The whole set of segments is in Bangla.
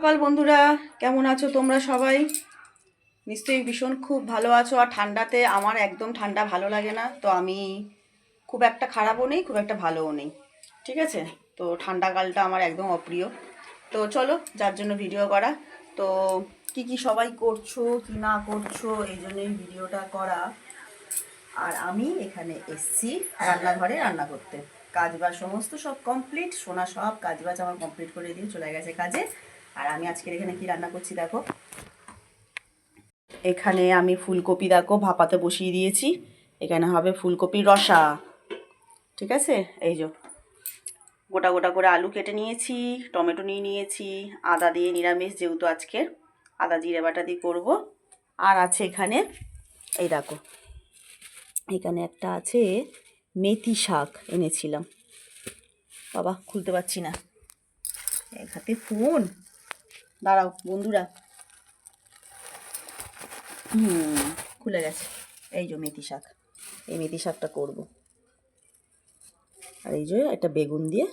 সকাল বন্ধুরা, কেমন আছো তোমরা সবাই? নিশ্চয়ই ভীষণ খুব ভালো আছো। আর ঠান্ডাতে আমার একদম ঠান্ডা ভালো লাগে না, তো আমি খুব একটা খারাপও নেই, খুব একটা ভালোও নেই, ঠিক আছে। তো ঠান্ডাকালটা আমার একদম অপ্রিয়। তো চলো, যার জন্য ভিডিও করা। তো কি কি সবাই করছো কি না করছো, এই জন্যই ভিডিওটা করা। আর আমি এখানে এসছি রান্নাঘরে রান্না করতে। কাজবাজ সমস্ত সব কমপ্লিট, সোনা সব কাজবাজ আমার কমপ্লিট করে দিয়ে চলে গেছে কাজে। আর আমি আজকের এখানে কি রান্না করছি দেখো। এখানে আমি ফুলকপি দেখো ভাপাতে বসিয়ে দিয়েছি। এখানে হবে ফুলকপির রসা, ঠিক আছে। এই যে গোটা গোটা করে আলু কেটে নিয়েছি, টমেটো নিয়ে নিয়েছি, আদা দিয়ে নিরামিষ যেহেতু আজকের, আদা জিরে বাটা দিয়ে করবো। আর আছে এখানে, এই দেখো, এখানে একটা আছে মেথি শাক এনেছিলাম। বাবা খুলতে পারছি না, এক হাতে ফোন, দাঁড়াও বন্ধুরা। খুলে গেছে। এই যে মেথি শাক, এই মেথি শাকটা করবো। আর এই যে একটা বেগুন দিয়ে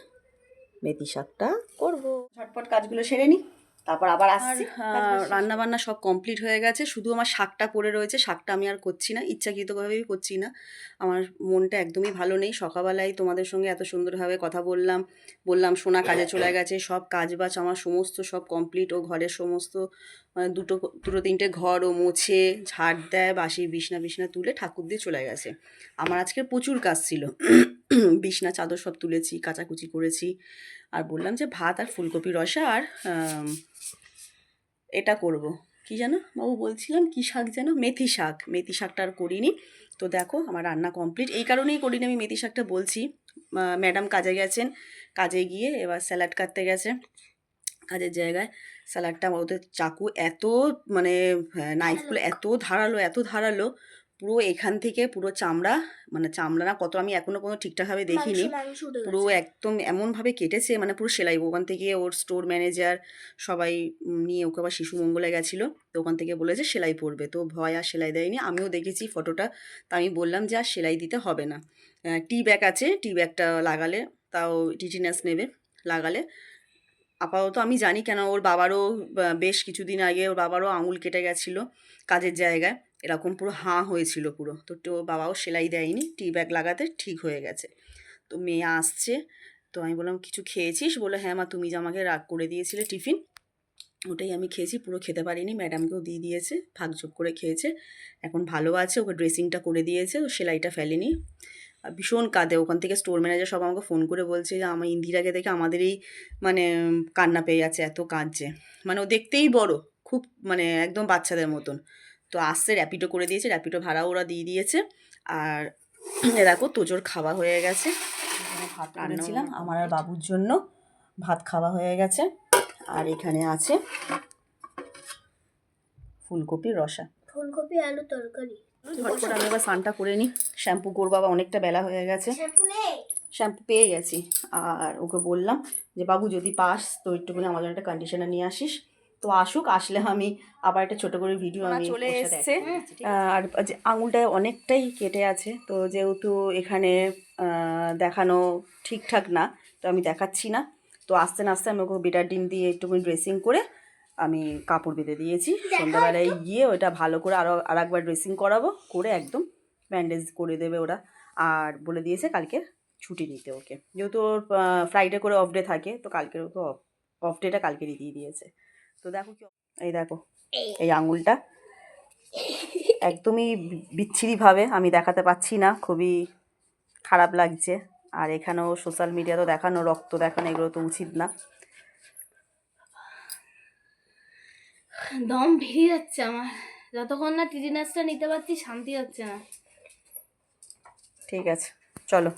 মেথি শাকটা করবো। ঝটপট কাজগুলো সেরে নিই, তারপর আবার আসছি। রান্না বান্না সব কমপ্লিট হয়ে গেছে, শুধু আমার শাকটা পড়ে রয়েছে। শাকটা আমি আর করছি না, ইচ্ছাকৃতভাবেই করছি না। আমার মনটা একদমই ভালো নেই। সকালবেলায় তোমাদের সঙ্গে এত সুন্দরভাবে কথা বললাম সোনা কাজে চলে গেছে, সব কাজ বাজ আমার সমস্ত সব কমপ্লিট। ও ঘরের সমস্ত দুটো দুটো তিনটে ঘর ও মোছে, ঝাড় দেয়, বাসি বিছনা তুলে ঠাকুর দিয়ে চলে গেছে। আমার আজকে প্রচুর কাজ ছিল। বিছনা চাদর সব তুলেছি, কাচাকুচি করেছি। আর বললাম যে ভাত আর ফুলকপি রসা আর এটা করব, কি যেন বাবু বলছিলাম, কি শাক যেন, মেথি শাকটা আর করিনি। তো দেখো আমার রান্না কমপ্লিট। এই কারণেই করিনি আমি মেথি শাকটা বলছি, ম্যাডাম কাজে গেছেন, কাজে গিয়ে এবার স্যালাড কাটতে গেছে কাজের জায়গায়। স্যালাডটা ওদের চাকু এত মানে নাইফগুলো এত ধারালো, পুরো এখান থেকে পুরো চামড়া, মানে চামড়া না কত আমি এখনও কোনো ঠিকঠাকভাবে দেখিনি, পুরো একদম এমনভাবে কেটেছে, মানে পুরো সেলাই। ওখান থেকে ওর স্টোর ম্যানেজার সবাই নিয়ে ওকে আবার শিশু মঙ্গলে গেছিলো, তো ওখান থেকে বলেছে সেলাই পড়বে, তো ভয় আর সেলাই দেয়নি। আমিও দেখেছি ফটোটা, তো আমি বললাম যে আর সেলাই দিতে হবে না। টি ব্যাগ আছে, টি ব্যাগটা লাগালে তাও টিটিনাস নেবে, লাগালে। আপাতত আমি জানি, কেন ওর বাবারও বেশ কিছুদিন আগে ওর বাবারও আঙুল কেটে গেছিলো কাজের জায়গায়, এরকম পুরো হাঁ হয়েছিল পুরো। তো বাবাও সেলাই দেয়নি, টি ব্যাগ লাগাতে ঠিক হয়ে গেছে। তো মেয়ে আসছে, তো আমি বললাম কিছু খেয়েছিস? বলে হ্যাঁ মা, তুমি যে আমাকে রাগ করে দিয়েছিলে টিফিন, ওটাই আমি খেয়েছি, পুরো খেতে পারিনি, ম্যাডামকেও দিয়ে দিয়েছে, ভাগযোগ করে খেয়েছে। এখন ভালো আছে, ওকে ড্রেসিংটা করে দিয়েছে, ও সেলাইটা ফেলেনি। ভীষণ কাঁদে, ওখান থেকে স্টোর ম্যানেজার সব আমাকে ফোন করে বলছে যে আমার ইন্দিরাকে দেখে আমাদেরই মানে কান্না পেয়ে যাচ্ছে, এত কাঁদছে। মানে ও দেখতেই বড়, খুব মানে একদম বাচ্চাদের মতন। তো আসছে, র্যাপিডো করে দিয়েছে, র্যাপিডো ভাড়া ওরা দিয়ে দিয়েছে। আর দেখো তোজোর খাওয়া হয়ে গেছে, ভাত রান্নাছিলাম আমার আর বাবুর জন্য, ভাত খাওয়া হয়ে গেছে। আর এখানে আছে ফুলকপির রসা, ফুলকপি আলু তরকারি। ঝটপট আমি এবার স্নানটা করে নিই, শ্যাম্পু করবো, আবার অনেকটা বেলা হয়ে গেছে। শ্যাম্পু পেয়ে গেছি। আর ওকে বললাম যে বাবু যদি পাস তো একটুখানি আমার জন্য একটা কন্ডিশনার নিয়ে আসিস। তো আসুক, আসলে আমি আবার একটা ছোটো করে ভিডিও আমি চলে এসছে। আর যে আঙুলটায় অনেকটাই কেটে আছে, তো যেহেতু এখানে দেখানো ঠিকঠাক না, তো আমি দেখাচ্ছি না। তো আস্তে আস্তে আমি ওকে বেটাডিন দিয়ে একটুখানি ড্রেসিং করে আমি কাপড় বেঁধে দিয়েছি। সন্ধ্যাবেলায় গিয়ে ওটা ভালো করে আর একবার ড্রেসিং করাবো, করে একদম ব্যান্ডেজ করে দেবে ওরা। আর বলে দিয়েছে কালকে ছুটি নিতে ওকে, যেহেতু ওর ফ্রাইডে করে অফ ডে থাকে, তো কালকের ওকে অফ ডেটা কালকেরই দিয়ে দিয়েছে। তো দেখো কি, এই দেখো এই আঙুলটা একদমই বিচ্ছিরিভাবে আমি দেখাতে পাচ্ছি না, খুবই খারাপ লাগছে। আর এখানেও সোশ্যাল মিডিয়া তো দেখানো, রক্ত দেখানো, এগুলো তো উচিত না। দম ভেঙে যাচ্ছে আমার, যতক্ষণ না টিটিনাসটা নিতে পারছি শান্তি হচ্ছে না। ঠিক আছে চলো।